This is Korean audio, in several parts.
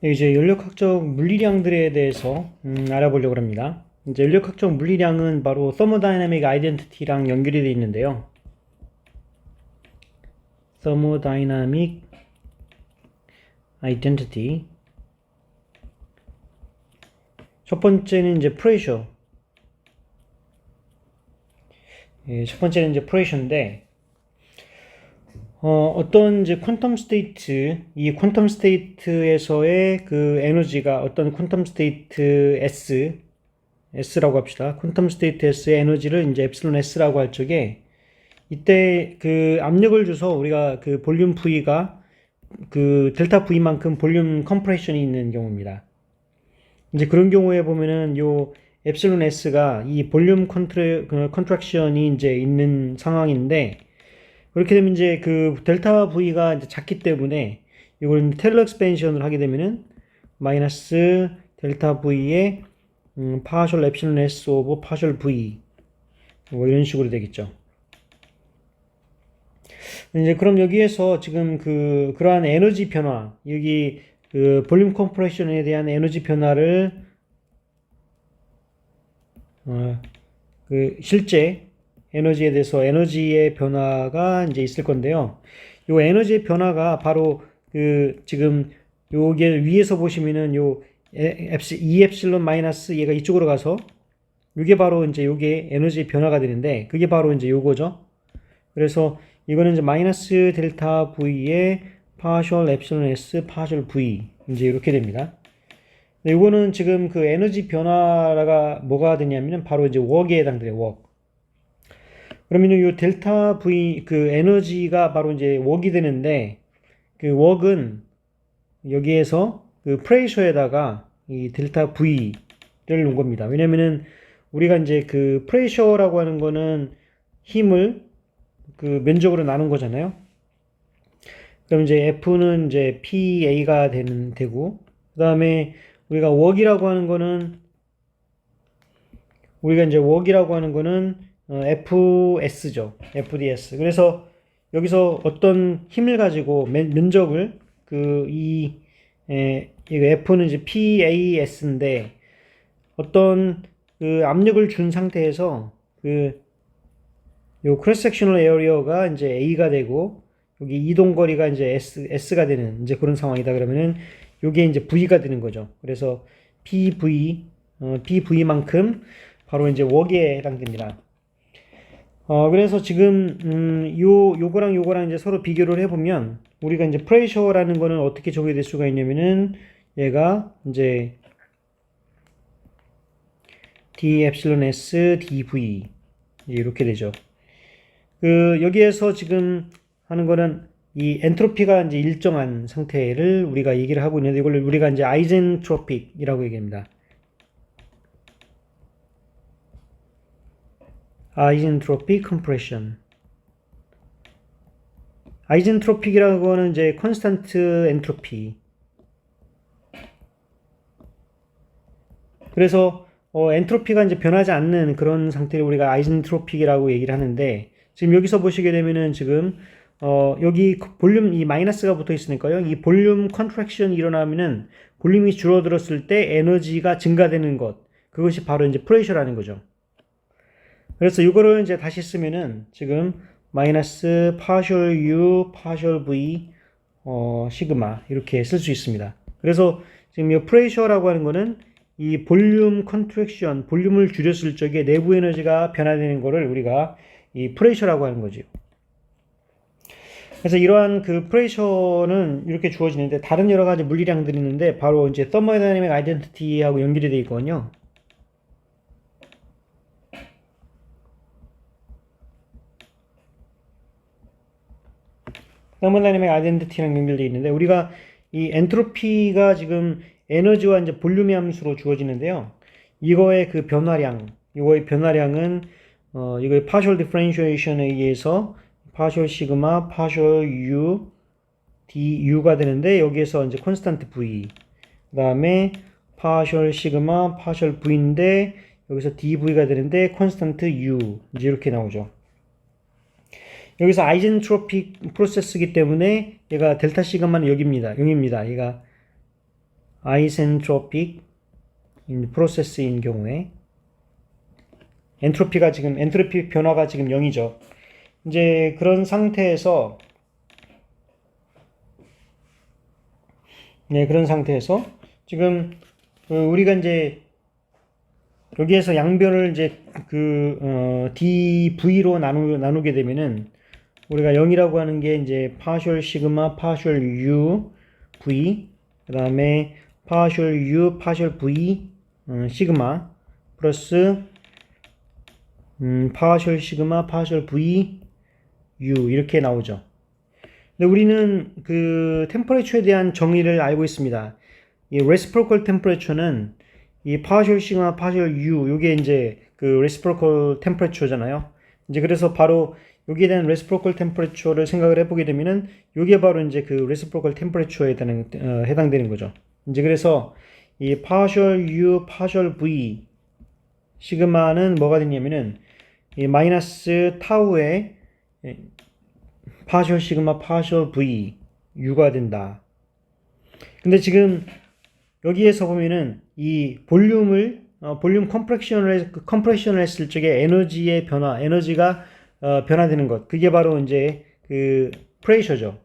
이제 연력학적 물리량들에 대해서 알아보려고 합니다. 이제 연력학적 물리량은 바로 thermodynamic identity랑 연결이 되어 있는데요. thermodynamic identity. 첫 번째는 이제 pressure. 첫 번째는 이제 pressure인데, 어떤 이제 퀀텀 스테이트, 이 퀀텀 스테이트에서의 그 에너지가 어떤 퀀텀 스테이트 S라고 합시다. 퀀텀 스테이트 S의 에너지를 이제 엡실론 S라고 할 적에 이때 그 압력을 줘서 우리가 그 볼륨 V가 그 델타 V만큼 볼륨 컴프레션이 있는 경우입니다. 이제 그런 경우에 보면은 요 엡실론 S가 이 볼륨 컨트랙션이 이제 있는 상황인데, 그렇게 되면 이제 그 델타 V가 이제 작기 때문에 이걸 테일러 익스펜션을 하게 되면은 마이너스 델타 V의 파셜 엡실론 S 오브 파셜 V 뭐 이런 식으로 되겠죠. 이제 그럼 여기에서 지금 그러한 에너지 변화, 여기 그 볼륨 컴프레션에 대한 에너지 변화를 그 실제 에너지에 대해서 에너지의 변화가 이제 있을 건데요. 요 에너지의 변화가 바로 그 지금 요게 위에서 보시면은 요 E 엡실론 마이너스 얘가 이쪽으로 가서 요게 바로 이제 요게 에너지 변화가 되는데, 그게 바로 이제 요거죠. 그래서 이거는 이제 마이너스 델타 V의 파셜 엡실론 S 파셜 V 이제 이렇게 됩니다. 이거는 지금 그 에너지 변화가 뭐가 되냐면은 바로 이제 웍에 해당돼요. 웍. 그러면 이 델타 V 그 에너지가 바로 이제 웍이 되는데, 그 웍은 여기에서 그 프레셔에다가 이 델타 V를 놓은 겁니다. 왜냐면은 우리가 이제 그 프레셔라고 하는 거는 힘을 그 면적으로 나눈 거잖아요. 그럼 이제 F는 이제 PA가 되고, 그 다음에 우리가 웍이라고 하는 거는 FS죠. FDS. 그래서 여기서 어떤 힘을 가지고 면적을 이거 F는 이제 PAS인데 어떤 그 압력을 준 상태에서 요 크로스 섹셔널 에어리어가 이제 A가 되고 여기 이동 거리가 이제 S가 되는 이제 그런 상황이다. 그러면은 요게 이제 V가 되는 거죠. 그래서 PV만큼 바로 이제 웍에 해당됩니다. 그래서 지금 요거랑 이제 서로 비교를 해보면 우리가 이제 프레셔라는 거는 어떻게 적용될 수가 있냐면은 얘가 이제 D 엡실론 S dV 이렇게 되죠. 여기에서 지금 하는 거는 이 엔트로피가 이제 일정한 상태를 우리가 얘기를 하고 있는데, 이걸 우리가 이제 아이젠트로픽이라고 얘기합니다. 아이젠트로픽 컴프레션. 아이젠트로픽이라고 하는 이제 컨스탄트 엔트로피. 그래서 엔트로피가 이제 변하지 않는 그런 상태를 우리가 아이젠트로픽이라고 얘기를 하는데, 지금 여기서 보시게 되면은 지금 여기 볼륨 이 마이너스가 붙어 있으니까요. 이 볼륨 컨트랙션이 일어나면은 볼륨이 줄어들었을 때 에너지가 증가되는 것, 그것이 바로 이제 프레셔라는 거죠. 그래서 이거를 이제 다시 쓰면은 지금 마이너스 파셜 U 파셜 V 시그마 이렇게 쓸 수 있습니다. 그래서 지금 이 프레셔라고 하는 거는 이 볼륨 컨트랙션, 볼륨을 줄였을 적에 내부 에너지가 변화되는 거를 우리가 이 프레셔라고 하는 거죠. 그래서 이러한 그 프레셔는 이렇게 주어지는데, 다른 여러 가지 물리량들이 있는데 바로 이제 thermodynamic identity하고 연결이 되어 있거든요. thermodynamic identity랑 연결되어 있는데, 우리가 이 엔트로피가 지금 에너지와 이제 볼륨의 함수로 주어지는데요. 이거의 변화량은 이거의 partial differentiation에 의해서 partial 시그마, partial U, du가 되는데, 여기에서 이제 constant V, 그 다음에 partial 시그마, partial V인데 여기서 dV가 되는데 constant U 이제 이렇게 나오죠. 여기서 아이젠트로픽 프로세스이기 때문에 얘가 델타 시그마는 여기입니다. 0입니다. 얘가 아이센트로픽 프로세스인 경우에 엔트로피 변화가 지금 0이죠. 이제 그런 상태에서 지금 우리가 이제 여기에서 양변을 이제 dv로 나누게 되면은 우리가 0이라고 하는 게 이제 partial 시그마 partial u v 그다음에 partial u partial v 시그마 플러스 partial 시그마 partial v u 이렇게 나오죠. 근데 우리는 그 템퍼레처에 대한 정의를 알고 있습니다. 이 reciprocal temperature는 이 partial 시그마 partial u 요게 이제 그 reciprocal temperature잖아요. 이제 그래서 바로 여기에 대한 reciprocal temperature를 생각을 해보게 되면은 요게 바로 이제 그 reciprocal temperature에 해당되는 거죠. 이제 그래서 이 partial u partial v 시그마는 뭐가 되냐면은 이 마이너스 타우의 partial 시그마 partial v u가 된다. 근데 지금 여기에서 보면은 이 볼륨 컴프레션을 했을 적에 에너지의 변화, 에너지가 변화되는 것. 그게 바로 이제 그 프레셔죠.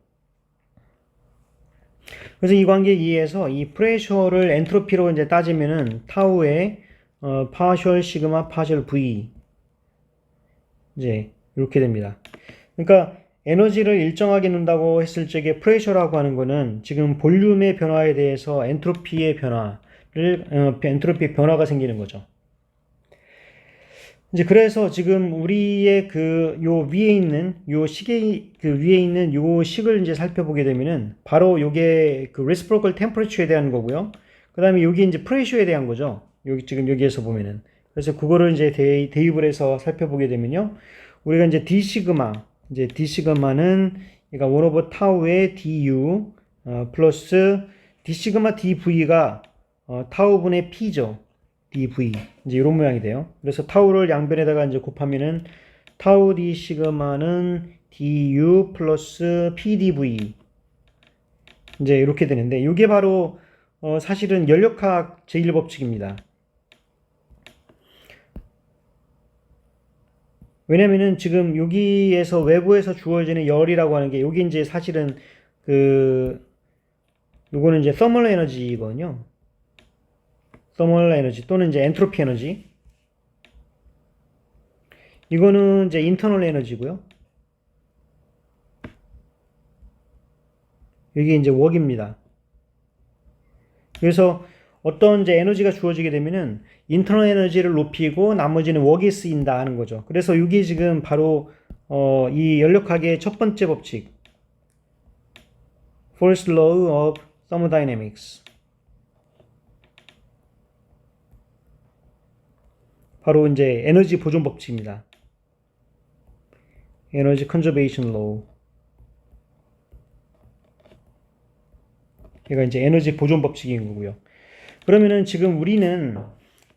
그래서 이 관계에 의해서 이 프레셔를 엔트로피로 이제 따지면은 타우의 파셜 시그마 파셜 v 이제 이렇게 됩니다. 그러니까 에너지를 일정하게 놓는다고 했을 적에 프레셔라고 하는 거는 지금 볼륨의 변화에 대해서 엔트로피의 변화가 생기는 거죠. 이제 그래서 지금 우리의 요 위에 있는 요 식의 위에 있는 요 식을 이제 살펴보게 되면은 바로 요게 그 reciprocal temperature에 대한 거고요. 그다음에 요게 이제 프레셔에 대한 거죠. 여기 지금 여기에서 보면은 그래서 그거를 이제 대입을 해서 살펴보게 되면요. 우리가 이제 d 시그마는 그러니까 1 over 타우의 du 플러스 d 시그마 dv가 타우분의 p죠. dv 이제 이런 모양이 돼요. 그래서 타우를 양변에다가 이제 곱하면은 타우 d 시그마는 du 플러스 pdv 이제 이렇게 되는데 이게 바로 사실은 연력학 제1법칙입니다. 왜냐면은 지금 여기에서 외부에서 주어지는 열이라고 하는 게 여기 이제 사실은 요거는 이제 thermal 에너지거든요. thermal 에너지 또는 이제 엔트로피 에너지. 이거는 이제 internal 에너지고요. 이게 이제 work입니다. 그래서 어떤 이제 에너지가 주어지게 되면은 인터널 에너지를 높이고 나머지는 웍이 쓰인다 하는 거죠. 그래서 이게 지금 바로 이 연력학의 첫 번째 법칙 First Law of Thermodynamics 바로 이제 에너지 보존 법칙입니다. Energy Conservation Law 얘가 이제 에너지 보존 법칙인 거고요. 그러면은 지금 우리는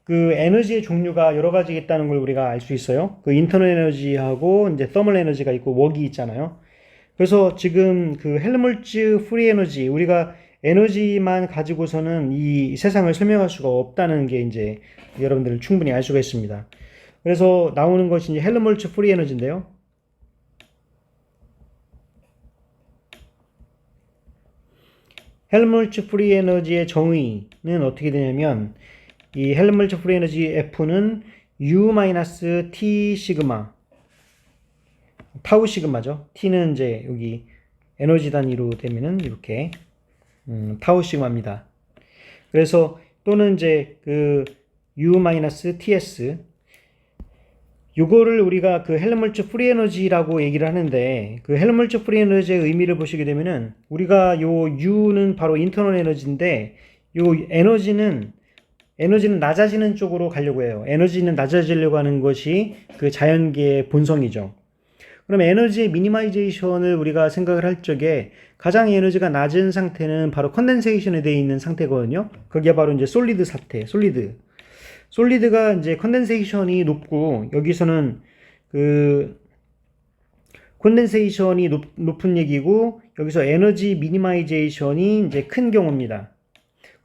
그 에너지의 종류가 여러 가지 있다는 걸 우리가 알 수 있어요. 그 인터널 에너지하고 이제 서멀 에너지가 있고 웍이 있잖아요. 그래서 지금 그 헬므르츠 프리 에너지 우리가 에너지만 가지고서는 이 세상을 설명할 수가 없다는 게 이제 여러분들은 충분히 알 수가 있습니다. 그래서 나오는 것이 이제 헬므르츠 프리 에너지인데요. 헬므르츠 프리 에너지의 정의는 어떻게 되냐면 이 헬므르츠 프리 에너지 F는 U-T 시그마 타우 시그마죠. T는 이제 여기 에너지 단위로 되면은 이렇게 타우 시그마입니다. 그래서 또는 이제 그 U-TS 요거를 우리가 그 헬므르츠 프리 에너지라고 얘기를 하는데 그 헬므르츠 프리 에너지의 의미를 보시게 되면은 우리가 요 U는 바로 인터널 에너지인데 요 에너지는 낮아지는 쪽으로 가려고 해요. 에너지는 낮아지려고 하는 것이 그 자연계의 본성이죠. 그럼 에너지의 미니마이제이션을 우리가 생각을 할 적에 가장 에너지가 낮은 상태는 바로 컨덴세이션에 되어 있는 상태거든요. 그게 바로 이제 솔리드 사태, 솔리드가 이제 컨덴세이션이 높고 여기서는 그 콘덴세이션이 높은 얘기고 여기서 에너지 미니마이제이션이 이제 큰 경우입니다.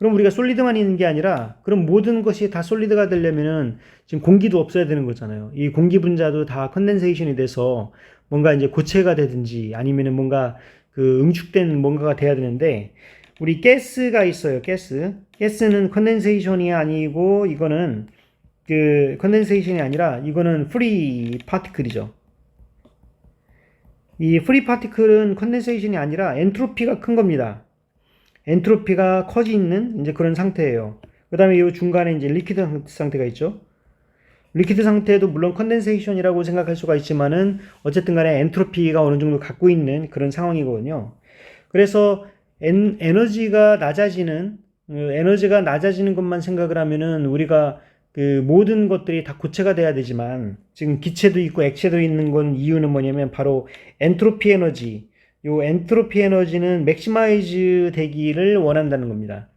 그럼 우리가 솔리드만 있는 게 아니라 그럼 모든 것이 다 솔리드가 되려면은 지금 공기도 없어야 되는 거잖아요. 이 공기 분자도 다 컨덴세이션이 돼서 뭔가 이제 고체가 되든지 아니면은 뭔가 그 응축된 뭔가가 돼야 되는데 우리 가스가 있어요. 가스는 컨덴세이션이 아니고 이거는 그 컨덴세이션이 아니라 이거는 프리 파티클이죠. 이 프리 파티클은 컨덴세이션이 아니라 엔트로피가 큰 겁니다. 엔트로피가 커지 있는 이제 그런 상태예요. 그 다음에 이 중간에 이제 리퀴드 상태가 있죠. 리퀴드 상태도 물론 컨덴세이션이라고 생각할 수가 있지만은 어쨌든 간에 엔트로피가 어느 정도 갖고 있는 그런 상황이거든요. 그래서 에너지가 낮아지는 것만 생각을 하면은 우리가 그 모든 것들이 다 고체가 돼야 되지만 지금 기체도 있고 액체도 있는 건 이유는 뭐냐면 바로 엔트로피 에너지. 요 엔트로피 에너지는 맥시마이즈 되기를 원한다는 겁니다.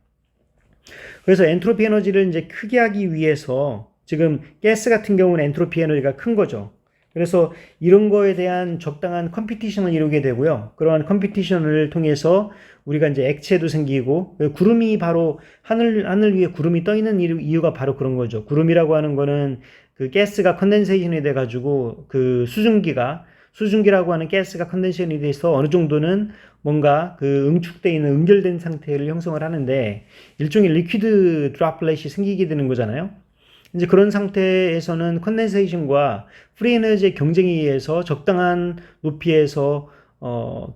그래서 엔트로피 에너지를 이제 크게 하기 위해서 지금 가스 같은 경우는 엔트로피 에너지가 큰 거죠. 그래서 이런 거에 대한 적당한 컴피티션을 이루게 되고요. 그러한 컴피티션을 통해서 우리가 이제 액체도 생기고 구름이 바로 하늘 위에 구름이 떠 있는 이유가 바로 그런 거죠. 구름이라고 하는 거는 그 가스가 컨덴세이션이 돼 가지고 그 수증기라고 하는 가스가 컨덴세이션이 돼서 어느 정도는 뭔가 그 응축되어 있는 응결된 상태를 형성을 하는데 일종의 리퀴드 드롭렛이 생기게 되는 거잖아요. 이제 그런 상태에서는 컨덴세이션과 프리 에너지의 경쟁에 의해서 적당한 높이에서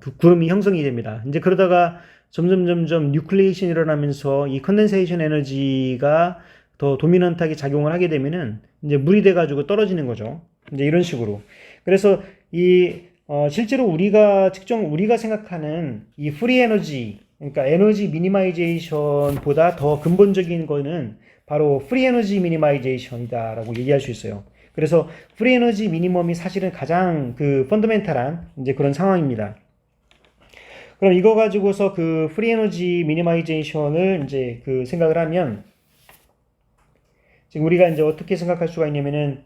그 구름이 형성이 됩니다. 이제 그러다가 점점 뉴클리에이션이 일어나면서 이 컨덴세이션 에너지가 더 도미넌트하게 작용을 하게 되면은 이제 물이 돼 가지고 떨어지는 거죠. 이제 이런 식으로. 그래서 실제로 우리가 생각하는 이 프리 에너지, 그러니까 에너지 미니마이제이션보다 더 근본적인 거는 바로 프리 에너지 미니마이제이션이다라고 얘기할 수 있어요. 그래서 프리 에너지 미니멈이 사실은 가장 그 펀더멘탈한 이제 그런 상황입니다. 그럼 이거 가지고서 그 프리 에너지 미니마이제이션을 이제 그 생각을 하면 지금 우리가 이제 어떻게 생각할 수가 있냐면은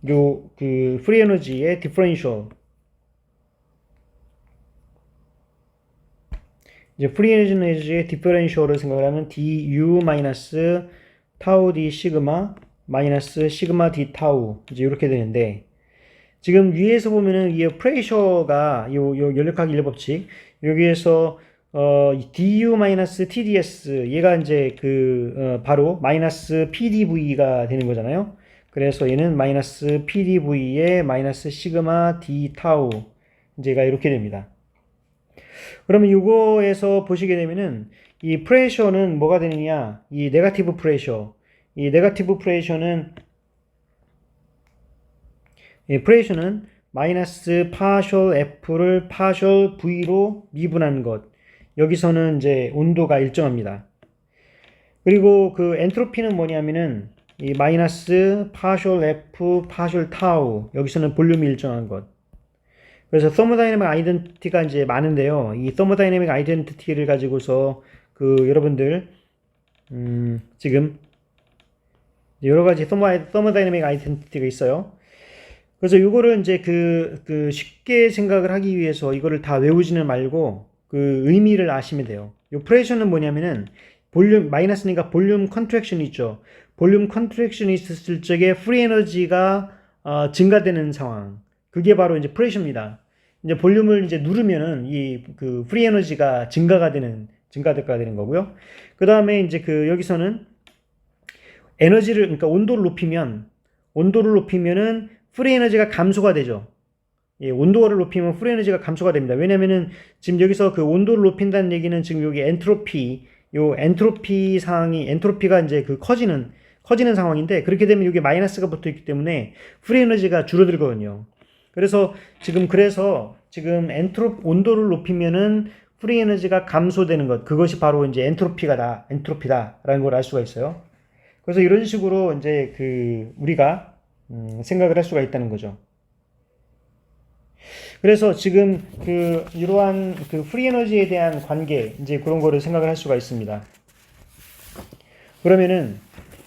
요 그 프리 에너지의 디퍼런셜, 이제 프리 에너지의 디퍼런셜을 생각을 하면 du 마이너스 타우 d 시그마 마이너스 시그마 d 타우 이제 이렇게 되는데 지금 위에서 보면은 이 프레셔가 요 연력학 1법칙 여기에서 du 마이너스 tds 얘가 이제 바로 마이너스 pdv가 되는 거잖아요. 그래서 얘는 마이너스 pdv의 마이너스 시그마 d 타우 이제가 이렇게 됩니다. 그러면 이거에서 보시게 되면은 이 프레셔는 뭐가 되느냐? 이 네거티브 프레셔. 이 네거티브 프레셔는 마이너스 파셜 F를 파셜 V로 미분한 것. 여기서는 이제 온도가 일정합니다. 그리고 그 엔트로피는 뭐냐면은 이 마이너스 파셜 F 파셜 타우. 여기서는 볼륨이 일정한 것. 그래서 서머다이내믹 아이덴티티가 이제 많은데요. 이 서머다이내믹 아이덴티티를 가지고서 그 여러분들 지금 여러 가지 서머다이내믹 아이덴티티가 있어요. 그래서 이거를 이제 쉽게 생각을 하기 위해서 이거를 다 외우지는 말고 그 의미를 아시면 돼요. 이 프레셔는 뭐냐면은 볼륨 마이너스니까 볼륨 컨트랙션이 있죠. 볼륨 컨트랙션이 있었을 적에 프리 에너지가 증가되는 상황. 그게 바로 이제 프레셔입니다. 이제 볼륨을 이제 누르면은 이 그 프리 에너지가 증가가 되는 거고요. 그 다음에 이제 여기서는 에너지를 그러니까 온도를 높이면은 프리 에너지가 감소가 되죠. 예, 온도를 높이면 프리 에너지가 감소가 됩니다. 왜냐면은 지금 여기서 그 온도를 높인다는 얘기는 지금 여기 엔트로피 상황이 엔트로피가 이제 커지는 상황인데 그렇게 되면 여기 마이너스가 붙어 있기 때문에 프리 에너지가 줄어들거든요. 그래서 지금 온도를 높이면은 프리 에너지가 감소되는 것, 그것이 바로 이제 엔트로피다라는 걸 알 수가 있어요. 그래서 이런 식으로 이제 우리가 생각을 할 수가 있다는 거죠. 그래서 지금 이러한 프리 에너지에 대한 관계, 이제 그런 거를 생각을 할 수가 있습니다. 그러면은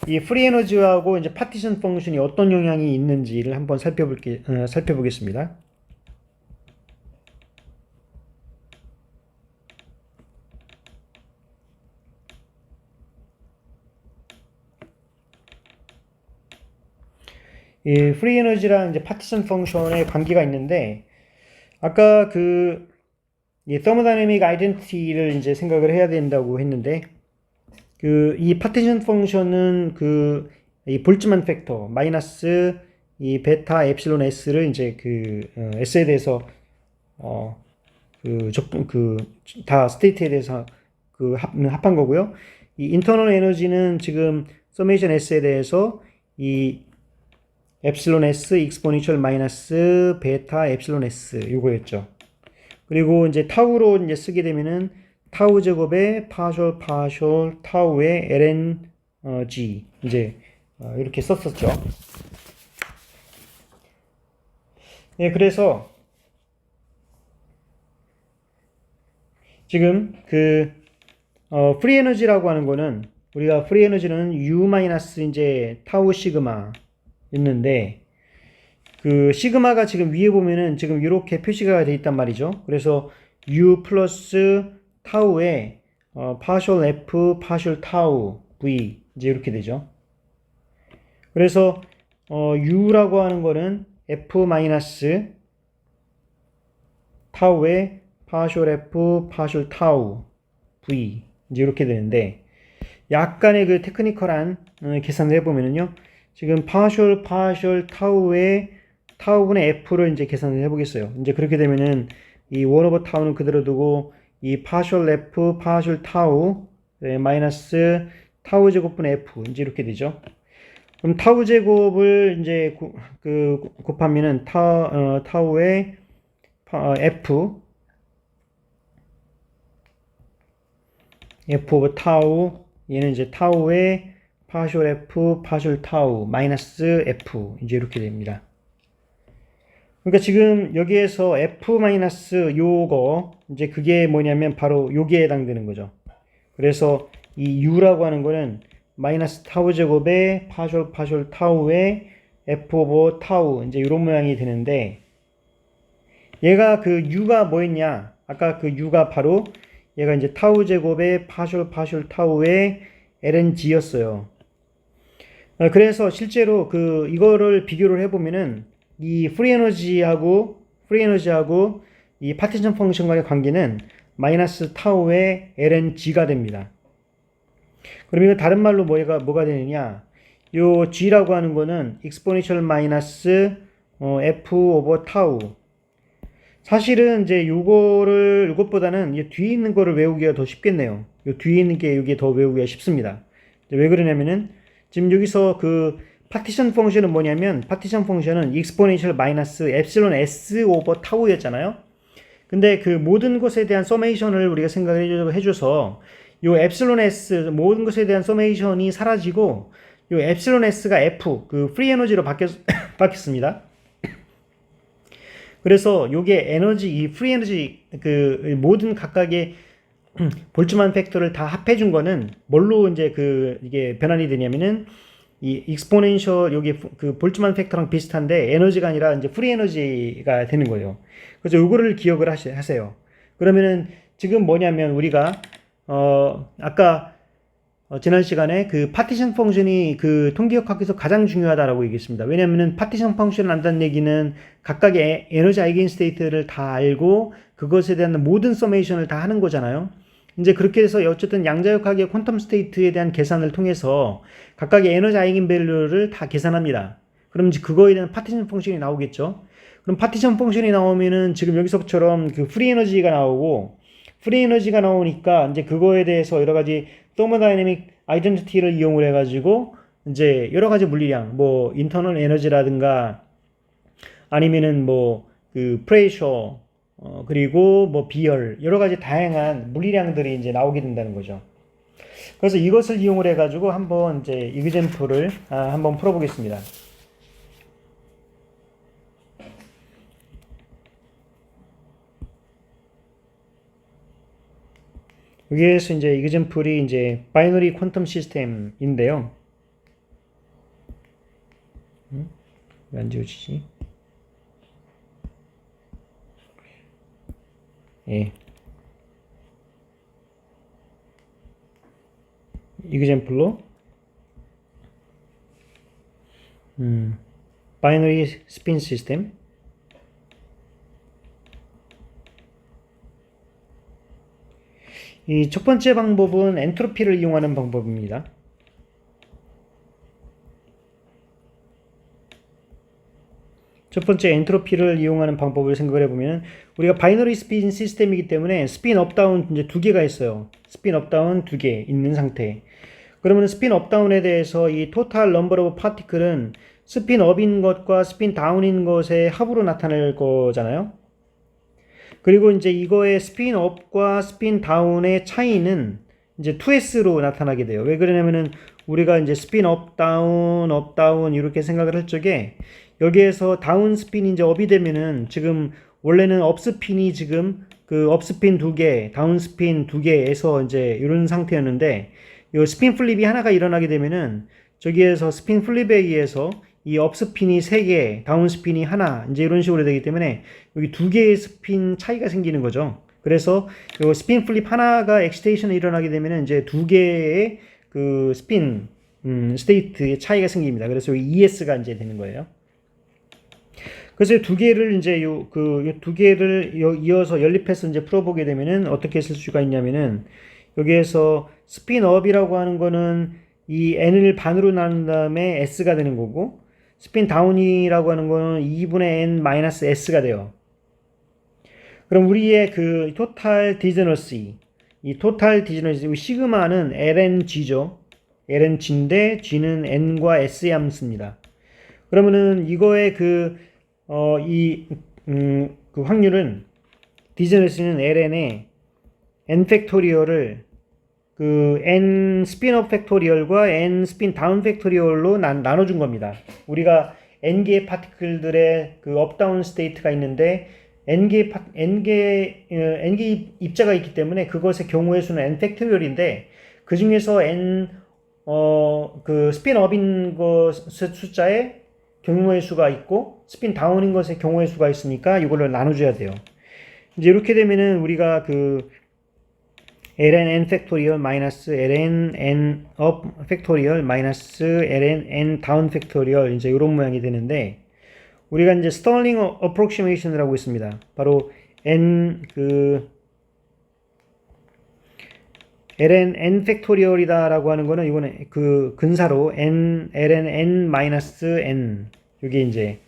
이 프리 에너지하고 이제 파티션 펑션이 어떤 영향이 있는지를 한번 살펴보겠습니다. 이 프리 에너지랑 이제 파티션 펑션의 관계가 있는데 아까 이 thermodynamic identity를 이제 생각을 해야 된다고 했는데 이 파티션 펑션은 이 볼츠만 팩터 마이너스 이 베타 엡실론 s를 이제 s에 대해서 다 스테이트에 대해서 합한 거고요. 이 인터널 에너지는 지금 서메이션 s에 대해서 이 엡실론 s 익스포니셜 마이너스 베타 엡실론 s 요거였죠. 그리고 이제 타우로 이제 쓰게 되면은 타우 제곱의 파셜 타우의 ln g 이제 이렇게 썼었죠. 예, 그래서 지금 프리 에너지라고 하는 거는 우리가 프리 에너지는 u 마이너스 이제 타우 시그마 있는데 시그마가 지금 위에 보면은 지금 이렇게 표시가 되어 있단 말이죠. 그래서 u 플러스 타우에 파셜 f 파셜 타우 v 이제 이렇게 되죠. 그래서 u라고 하는 거는 f 마이너스 타우에 파셜 f 파셜 타우 v 이제 이렇게 되는데 약간의 테크니컬한 계산을 해보면은요. 지금 파셜 타우의 타우분의 f를 이제 계산을 해보겠어요. 이제 그렇게 되면은 이 1 오버 타우는 그대로 두고 이 파셜 f 파셜 타우 마이너스 타우 제곱분의 f 이제 이렇게 되죠. 그럼 타우 제곱을 이제 곱하면은 타우의 f 오브 타우 얘는 이제 타우의 파셜 f 파셜 타우 마이너스 f 이제 이렇게 됩니다. 그러니까 지금 여기에서 f 마이너스 요거 이제 그게 뭐냐면 바로 요기에 해당되는 거죠. 그래서 이 u라고 하는 거는 마이너스 타우 제곱의 파셜 타우의 f 오버 타우 이제 이런 모양이 되는데 얘가 u가 뭐였냐? 아까 u가 바로 얘가 이제 타우 제곱의 파셜 타우의 lng였어요. 그래서 실제로 이거를 비교를 해보면은 이 프리 에너지하고 이 파티션 펑션 간의 관계는 마이너스 타우의 lng가 됩니다. 그럼 이거 다른 말로 뭐가 되느냐? 요 g라고 하는 거는 exponential 마이너스 f 오버 타우. 사실은 이제 요것보다는 이 뒤에 있는 거를 외우기가 더 쉽겠네요. 요 뒤에 있는 게 이게 더 외우기가 쉽습니다. 왜 그러냐면은 지금 여기서 파티션 펑션은 뭐냐면 파티션 펑션은 exponential 마이너스 엡실론 s 오버 타우였잖아요. 근데 모든 것에 대한 서메이션을 우리가 생각을 해줘서 요 엡실론 s 모든 것에 대한 서메이션이 사라지고 요 엡실론 s가 f 프리 에너지로 바뀌었습니다. 그래서 요게 에너지 이 프리 에너지 모든 각각의 볼츠만 팩터를 다 합해 준 거는 뭘로 이제 이게 변환이 되냐면은 이 익스포넨셜 여기 볼츠만 팩터랑 비슷한데 에너지가 아니라 이제 프리 에너지가 되는 거예요. 그래서 요거를 기억을 하세요. 그러면은 지금 뭐냐면 우리가 아까 지난 시간에 파티션 펑션이 통계역학에서 가장 중요하다라고 얘기했습니다. 왜냐면은 파티션 펑션을 안다는 얘기는 각각의 에너지 아이겐 스테이트를 다 알고 그것에 대한 모든 서메이션을 다 하는 거잖아요. 이제 그렇게 해서 어쨌든 양자역학의 퀀텀 스테이트에 대한 계산을 통해서 각각의 에너지 아이겐 밸류를 다 계산합니다. 그럼 이제 그거에 대한 파티션 펑션이 나오겠죠. 그럼 파티션 펑션이 나오면은 지금 여기서처럼 프리 에너지가 나오고 프리 에너지가 나오니까 이제 그거에 대해서 여러 가지 thermodynamic identity를 이용을 해가지고 이제 여러 가지 물리량, 뭐 internal 에너지라든가 아니면은 pressure, 그리고 비열 여러 가지 다양한 물리량들이 이제 나오게 된다는 거죠. 그래서 이것을 이용을 해가지고 한번 이제 example를 한번 풀어보겠습니다. 여기에서 이제 example이 이제 바이너리 퀀텀 시스템인데요. 왜 안 지워지지? 예. example로 바이너리 스핀 시스템. 이 첫 번째 방법은 엔트로피를 이용하는 방법입니다. 첫 번째 엔트로피를 이용하는 방법을 생각을 해보면 우리가 바이너리 스핀 시스템이기 때문에 스핀 업다운 이제 두 개가 있어요. 스핀 업다운 두 개 있는 상태. 그러면 스핀 업다운에 대해서 이 토탈 넘버 오브 파티클은 스핀 업인 것과 스핀 다운인 것의 합으로 나타낼 거잖아요. 그리고 이제 이거의 스핀 업과 스핀 다운의 차이는 이제 2s로 나타나게 돼요. 왜 그러냐면은 우리가 이제 스핀 업 다운 이렇게 생각을 할 적에 여기에서 다운 스핀이 이제 업이 되면은 지금 원래는 업 스핀이 지금 그 업 스핀 두 개, 다운 스핀 두 개에서 이제 이런 상태였는데 이 스핀 플립이 하나가 일어나게 되면은 저기에서 스핀 플립에 의해서 이 업 스핀이 세 개, 다운 스핀이 하나 이제 이런 식으로 되기 때문에 여기 두 개의 스핀 차이가 생기는 거죠. 그래서 이 스핀 플립 하나가 엑시테이션이 일어나게 되면은 이제 두 개의 그 스핀 스테이트의 차이가 생깁니다. 그래서 여기 ES가 이제 되는 거예요. 그래서 두 개를 이제 두 개를 이어서 연립해서 이제 풀어보게 되면은 어떻게 쓸 수가 있냐면은 여기에서 스핀업이라고 하는 거는 이 n을 반으로 나눈 다음에 s가 되는 거고 스핀 다운이라고 하는 거는 2분의 n 마이너스 s가 돼요. 그럼 우리의 그 토탈 디저너시, 이 토탈 디저너시 시그마는 lng죠. lng인데 g는 n과 s의 함수입니다. 그러면은 이거의 그 확률은 디저너시는 ln의 n 팩토리얼을 그 n 스핀업 팩토리얼과 n 스핀 다운 팩토리얼로 나눠준 겁니다. 우리가 n개의 파티클들의 그 업다운 스테이트가 있는데 n개 입자가 있기 때문에 그것의 경우의 수는 n 팩토리얼인데 그 중에서 그 스핀업인 것 숫자에 경우의 수가 있고 스핀 다운인 것의 경우의 수가 있으니까 이걸로 나눠줘야 돼요. 이제 이렇게 되면은 우리가 그 ln n 팩토리얼 마이너스 ln n 업 팩토리얼 마이너스 ln n 다운 팩토리얼 이제 이런 모양이 되는데 우리가 이제 스털링 어프록시메이션을 하고 있습니다. 바로 ln n 팩토리얼이다라고 하는 거는 이거는 그 근사로 ln n 마이너스 n 이게 이제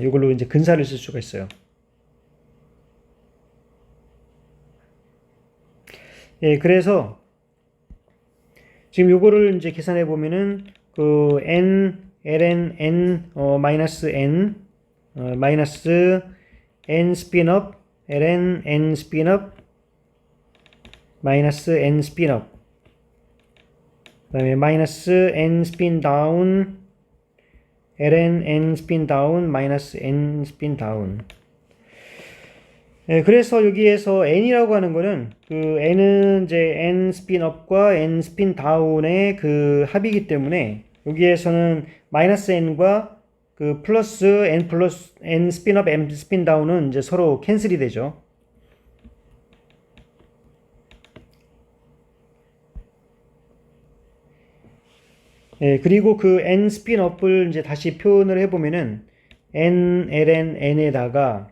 이걸로 이제 근사를 쓸 수가 있어요. 예, 그래서 지금 요거를 이제 계산해 보면은 그 ln n 마이너스 n 마이너스 n 스핀업 ln n 스핀업 마이너스 n 스핀업 그다음에 마이너스 n 스핀 다운 ln n 스핀 다운 마이너스 n 스핀 다운. 네, 그래서 여기에서 n이라고 하는 거는 그 n은 이제 n 스핀업과 n 스핀 다운의 그 합이기 때문에 여기에서는 마이너스 n과 그 플러스 n 스핀업 n 스핀 다운은 이제 서로 캔슬이 되죠. 예, 그리고 그 n 스핀업을 이제 다시 표현을 해보면은 n ln n에다가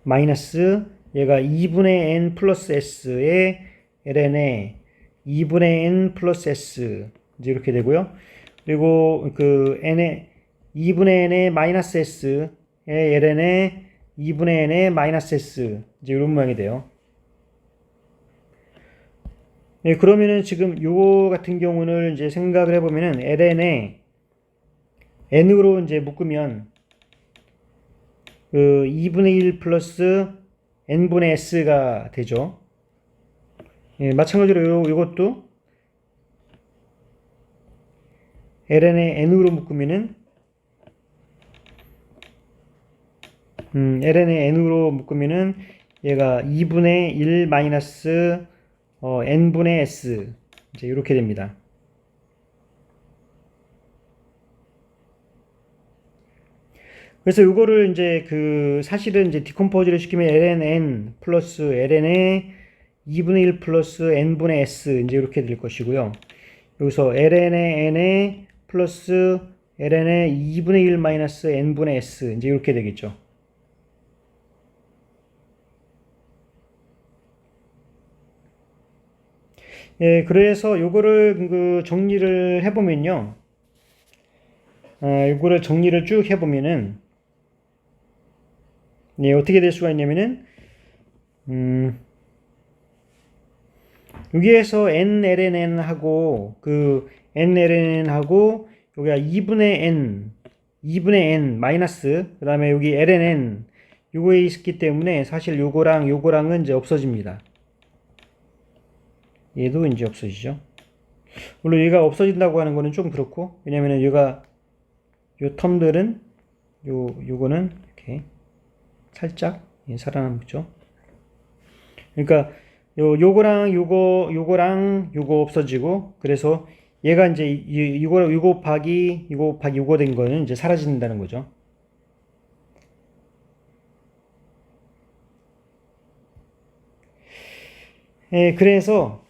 마이너스 얘가 2분의 n 플러스 s의 ln에 2분의 n 플러스 s 이제 이렇게 되고요. 그리고 그 n의 2분의 n의 마이너스 s의 ln에 2분의 n의 마이너스 s 이제 이런 모양이 돼요. 예, 그러면은 지금 요거 같은 경우는 이제 생각을 해보면은 ln에 n으로 이제 묶으면 그 2분의 1 플러스 n분의 s가 되죠. 예, 마찬가지로 요것도 ln에 n으로 묶으면은 ln에 n으로 묶으면은 얘가 2분의 1 마이너스 n분의 s 이제 이렇게 됩니다. 그래서 이거를 이제 그 사실은 이제 디컴포즈를 시키면 ln n 플러스 ln의 2분의 1 플러스 n분의 s 이제 이렇게 될 것이고요. 여기서 ln의 n에 플러스 ln의 2분의 1 마이너스 n분의 s 이제 이렇게 되겠죠. 예, 그래서 요거를 정리를 해보면요. 요거를 정리를 쭉 해보면은 예, 어떻게 될 수가 있냐면은 여기에서 nln하고 nln하고 여기가 2분의 n 마이너스 그 다음에 여기 ln 요거에 있기 때문에 사실 요거랑은 이제 없어집니다. 얘도 이제 없어지죠. 물론 얘가 없어진다고 하는 거는 좀 그렇고 왜냐면은 얘가 요 텀들은 요거는 이렇게 살짝 살아남죠. 그러니까 요거랑 요거랑 요거 없어지고 그래서 얘가 이제 요거 곱하기 요거 된 거는 이제 사라진다는 거죠. 예, 그래서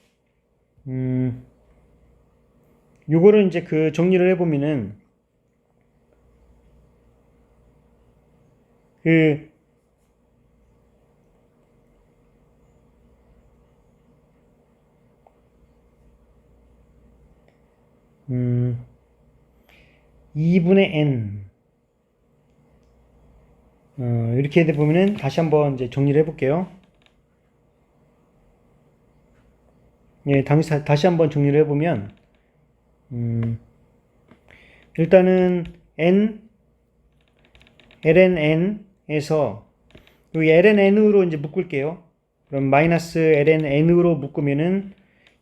요거를 이제 정리를 해보면은 그 2분의 n 이렇게 돼 보면은 다시 한번 이제 정리를 해볼게요. 예, 다시 한번 정리를 해보면 일단은 ln에서 여기 ln으로 이제 묶을게요. 그럼 마이너스 ln으로 묶으면은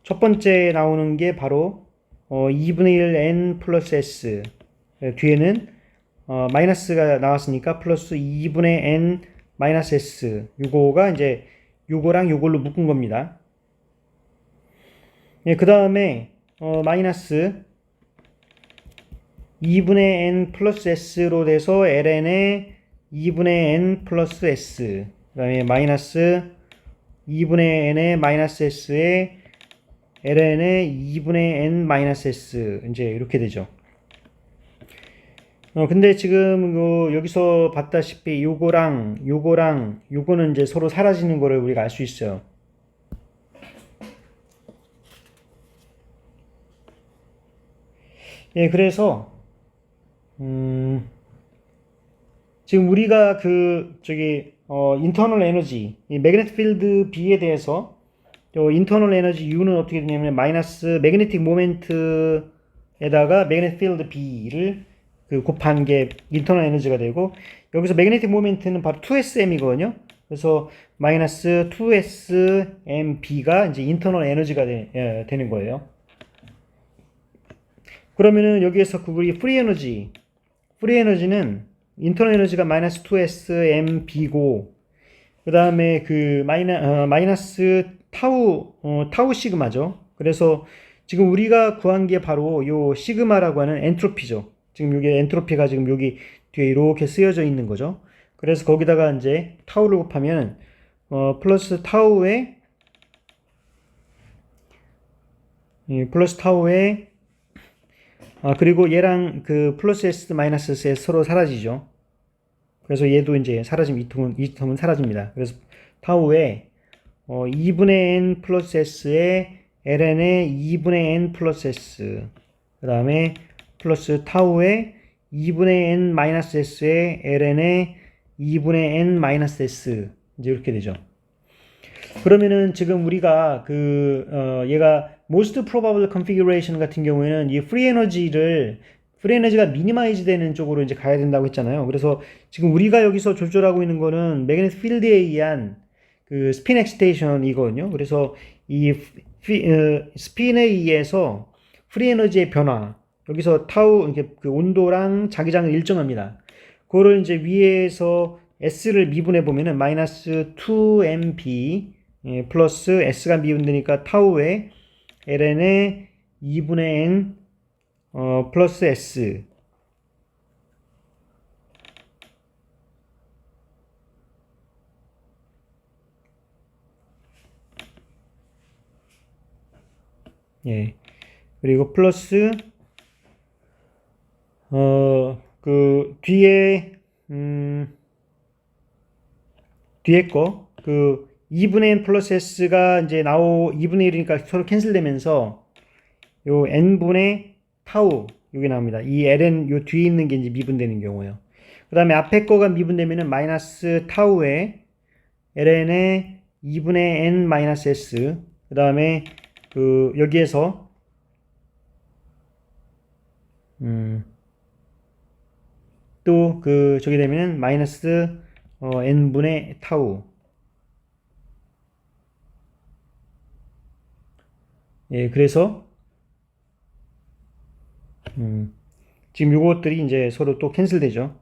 첫 번째 나오는 게 바로 2분의 1 n 플러스 s 뒤에는 마이너스가 나왔으니까 플러스 2분의 n 마이너스 s 요거가 이제 요거랑 요걸로 묶은 겁니다. 예, 그 다음에 마이너스 2분의 n 플러스 s로 돼서 ln의 2분의 n 플러스 s 그 다음에 마이너스 2분의 n의 마이너스 s에 ln의 2분의 n 마이너스 s 이제 이렇게 되죠. 근데 지금 여기서 봤다시피 요거랑 요거는 이제 서로 사라지는 거를 우리가 알 수 있어요. 예, 그래서 지금 우리가 인터널 에너지, 이 매그네틱 필드 B에 대해서 인터널 에너지 U는 어떻게 되냐면 마이너스 매그네틱 모멘트에다가 매그네틱 필드 B를 곱한 게 인터널 에너지가 되고 여기서 매그네틱 모멘트는 바로 2SM이거든요. 그래서 마이너스 2SMB가 이제 인터널 에너지가 되는 거예요. 그러면은 여기에서 우리 프리 에너지는 인터널 에너지가 마이너스 2SMB고 그 다음에 마이너스 타우 시그마죠. 그래서 지금 우리가 구한 게 바로 요 시그마라고 하는 엔트로피죠. 지금 여기 엔트로피가 지금 여기 뒤에 이렇게 쓰여져 있는 거죠. 그래서 거기다가 이제 타우를 곱하면 플러스 타우에 그리고 얘랑 플러스 S 마이너스 S 서로 사라지죠. 그래서 얘도 이제 사라지면 이 텀은 사라집니다. 그래서 타우에 2분의 n 플러스 s에 ln의 2분의 n 플러스 s 그 다음에 플러스 타우에 2분의 n 마이너스 s에 ln의 2분의 n 마이너스 s 이제 이렇게 되죠. 그러면은 지금 우리가 얘가 most probable configuration 같은 경우에는 이 프리 에너지가 미니마이즈 되는 쪽으로 이제 가야 된다고 했잖아요. 그래서 지금 우리가 여기서 조절하고 있는 거는 매그네틱 필드에 의한 스핀 엑시테이션이거든요. 그래서 이 스핀에 의해서 프리 에너지의 변화, 여기서 타우, 이렇게 온도랑 자기장을 일정합니다. 그거를 이제 위에서 S를 미분해 보면은 마이너스 2mb 플러스 S가 미분되니까 타우에 ln의 2분의 n 플러스 S 예. 그리고 플러스 그 뒤에 거, 그 2분의 n 플러스 s가 이제 2분의 1이니까 서로 캔슬되면서 요 n분의 타우, 요게 나옵니다. 이 ln 요 뒤에 있는 게 이제 미분되는 경우예요. 그 다음에 앞에 거가 미분되면은 마이너스 타우에 ln의 2분의 n 마이너스 s, 그 다음에 그 여기에서 또 그 저기 되면은 마이너스 n분의 타우. 예, 그래서 지금 요것들이 이제 서로 또 캔슬되죠.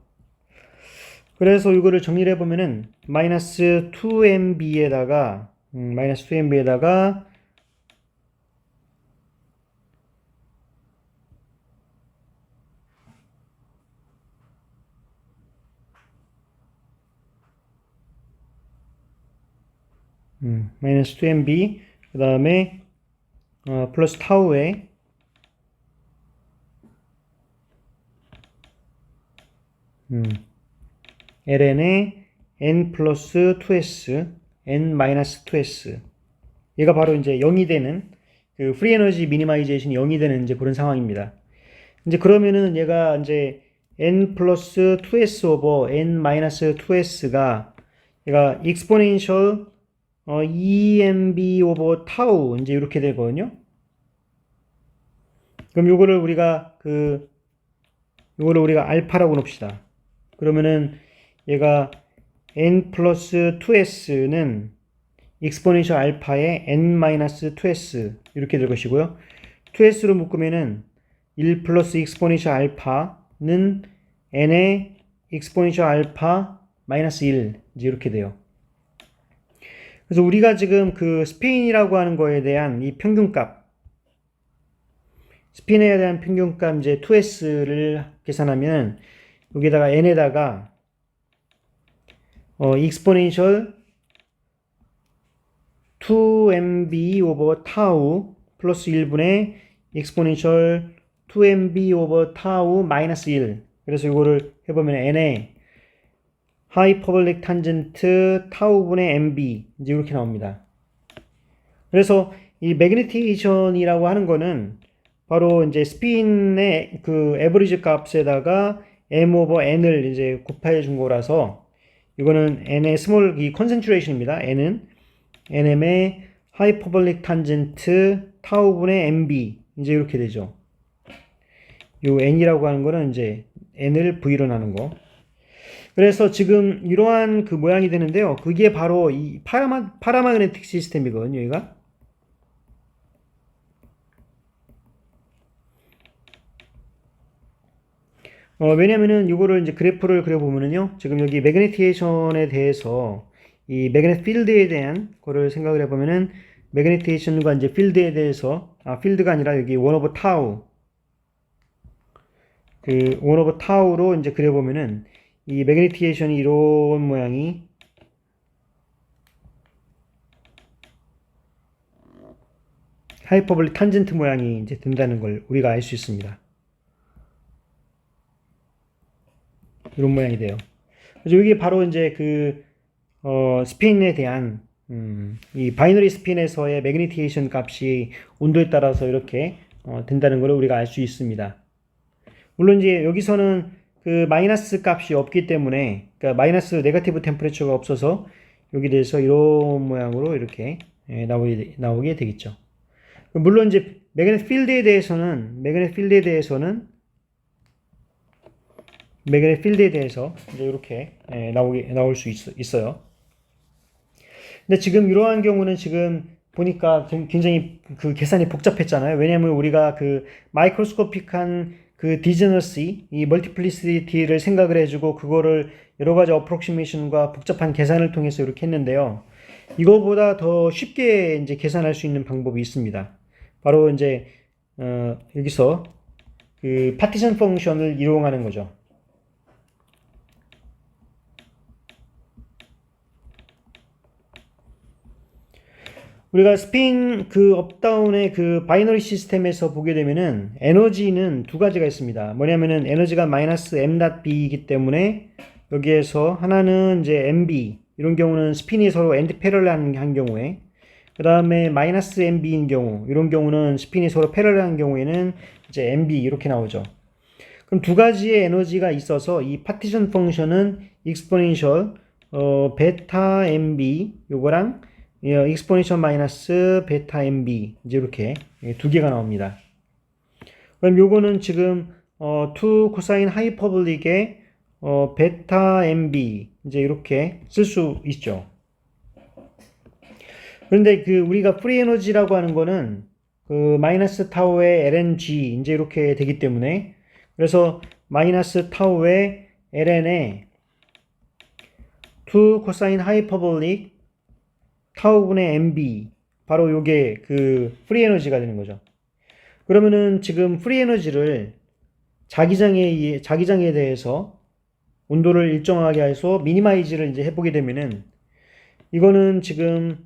그래서 이거를 정리를 해보면은 마이너스 2mb에다가 마이너스 2mb에다가 마이너스 2mb 그 다음에 플러스 타우에 ln의 n 플러스 2s n 마이너스 2s 얘가 바로 이제 0이 되는 그 프리 에너지 미니마이제이션이 0이 되는 이제 그런 상황입니다. 이제 그러면은 얘가 이제 n 플러스 2s 오버 n 마이너스 2s가 얘가 익스포넨셜 emb 오버 타우 이제 이렇게 되거든요. 그럼 요거를 우리가 알파라고 놓읍시다. 그러면은 얘가 n 플러스 2s는 익스포넨셜 알파의 n 마이너스 2s 이렇게 될 것이고요. 2s로 묶으면은 1 플러스 익스포넨셜 알파는 n의 익스포넨셜 알파 마이너스 1 이제 이렇게 돼요. 그래서 우리가 지금 그 스핀이라고 하는 거에 대한 이 평균값, 스핀에 대한 평균값 이제 2s를 계산하면 여기다가 n에다가 익스포넨셜 2mb 오버 타우 플러스 1분의 익스포넨셜 2mb 오버 타우 마이너스 1. 그래서 이거를 해보면 n의 하이퍼볼릭 탄젠트 타우분의 mb 이제 이렇게 나옵니다. 그래서 이 매그니테이션이라고 하는 거는 바로 이제 스핀의 그 에버리지 값에다가 m 오버 n을 이제 곱해 준 거라서 이거는 n의 스몰 이 컨센트레이션입니다. n은 nm의 하이퍼볼릭 탄젠트 타우분의 mb 이제 이렇게 되죠. 요 n이라고 하는 거는 이제 n을 v로 나눈 거. 그래서 지금 이러한 그 모양이 되는데요. 그게 바로 이 파라마그네틱 시스템이거든요. 얘가. 왜냐면은 이거를 이제 그래프를 그려보면은요. 지금 여기 매그네티에이션에 대해서 이 매그네틱 필드에 대한 거를 생각을 해보면은 매그네티에이션과 이제 필드에 대해서 필드가 아니라 여기 원 오버 타우 그 원 오버 타우로 이제 그려보면은 이 매그네티에이션이 이런 모양이 하이퍼볼릭 탄젠트 모양이 이제 된다는 걸 우리가 알 수 있습니다. 이런 모양이 돼요. 그래서 이게 바로 이제 그 스핀에 대한 이 바이너리 스핀에서의 매그니테이션 값이 온도에 따라서 이렇게 된다는 걸 우리가 알 수 있습니다. 물론 이제 여기서는 그 마이너스 값이 없기 때문에 그러니까 마이너스 네거티브 템퍼레처가 없어서 여기 대해서 이런 모양으로 이렇게 나오게 되겠죠. 물론 이제 매그네틱 필드에 대해서는 이제 이렇게 나올 수 있어요. 근데 지금 이러한 경우는 지금 보니까 굉장히 그 계산이 복잡했잖아요. 왜냐하면 우리가 그 마이크로스코픽한 그 디저너시, 이 멀티플리시티를 생각을 해주고 그거를 여러 가지 어프록시메이션과 복잡한 계산을 통해서 이렇게 했는데요. 이거보다 더 쉽게 이제 계산할 수 있는 방법이 있습니다. 바로 이제 여기서 그 파티션 펑션을 이용하는 거죠. 우리가 스핀 그 업다운의 그 바이너리 시스템에서 보게 되면은 에너지는 두 가지가 있습니다. 뭐냐면은 에너지가 마이너스 m.b이기 때문에 여기에서 하나는 이제 mb, 이런 경우는 스핀이 서로 엔드 패럴한 한 경우에, 그 다음에 마이너스 mb인 경우, 이런 경우는 스핀이 서로 패럴한 경우에는 이제 mb 이렇게 나오죠. 그럼 두 가지의 에너지가 있어서 이 파티션 펑션은 익스포넨셜 베타 mb 요거랑 익스포넨셜 마이너스 베타 mb 이제 이렇게 두 개가 나옵니다. 그럼 요거는 지금 2 코사인 하이퍼볼릭의 베타 mb 이제 이렇게 쓸 수 있죠. 그런데 그 우리가 프리 에너지라고 하는 거는 그 마이너스 타우의 lng 이제 이렇게 되기 때문에, 그래서 마이너스 타우의 ln에 2 코사인 하이퍼볼릭 타우분의 mb, 바로 요게 그 프리 에너지가 되는 거죠. 그러면은 지금 프리 에너지를 자기장에 대해서 온도를 일정하게 해서 미니마이즈를 이제 해보게 되면은, 이거는 지금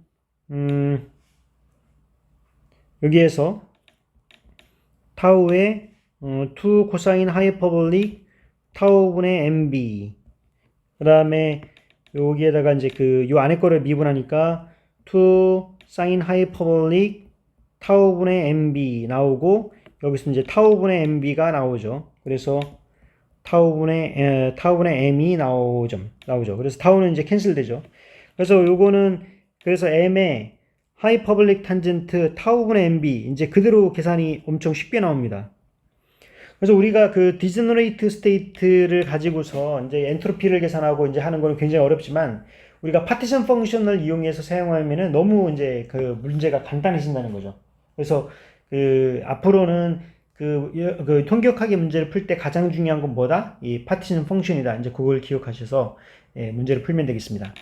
여기에서 타우의 2 코사인 하이퍼볼릭 타우분의 mb, 그 다음에 여기에다가 이제 그 요 안에 거를 미분하니까 2 사인 하이퍼볼릭 타우분의 mb 나오고, 여기서 이제 타우분의 mb가 나오죠. 그래서 타우분의 m이 나오죠. 그래서 타우는 이제 캔슬 되죠. 그래서 요거는 그래서 m의 하이퍼볼릭 탄젠트 타우분의 mb 이제 그대로 계산이 엄청 쉽게 나옵니다. 그래서 우리가 그 디제너레이트 스테이트를 가지고서 이제 엔트로피를 계산하고 이제 하는 거는 굉장히 어렵지만, 우리가 파티션 펑션을 이용해서 사용하면은 너무 이제 그 문제가 간단해진다는 거죠. 그래서 그 앞으로는 그 통격하기 문제를 풀 때 가장 중요한 건 뭐다? 이 파티션 펑션이다. 이제 그걸 기억하셔서 문제를 풀면 되겠습니다.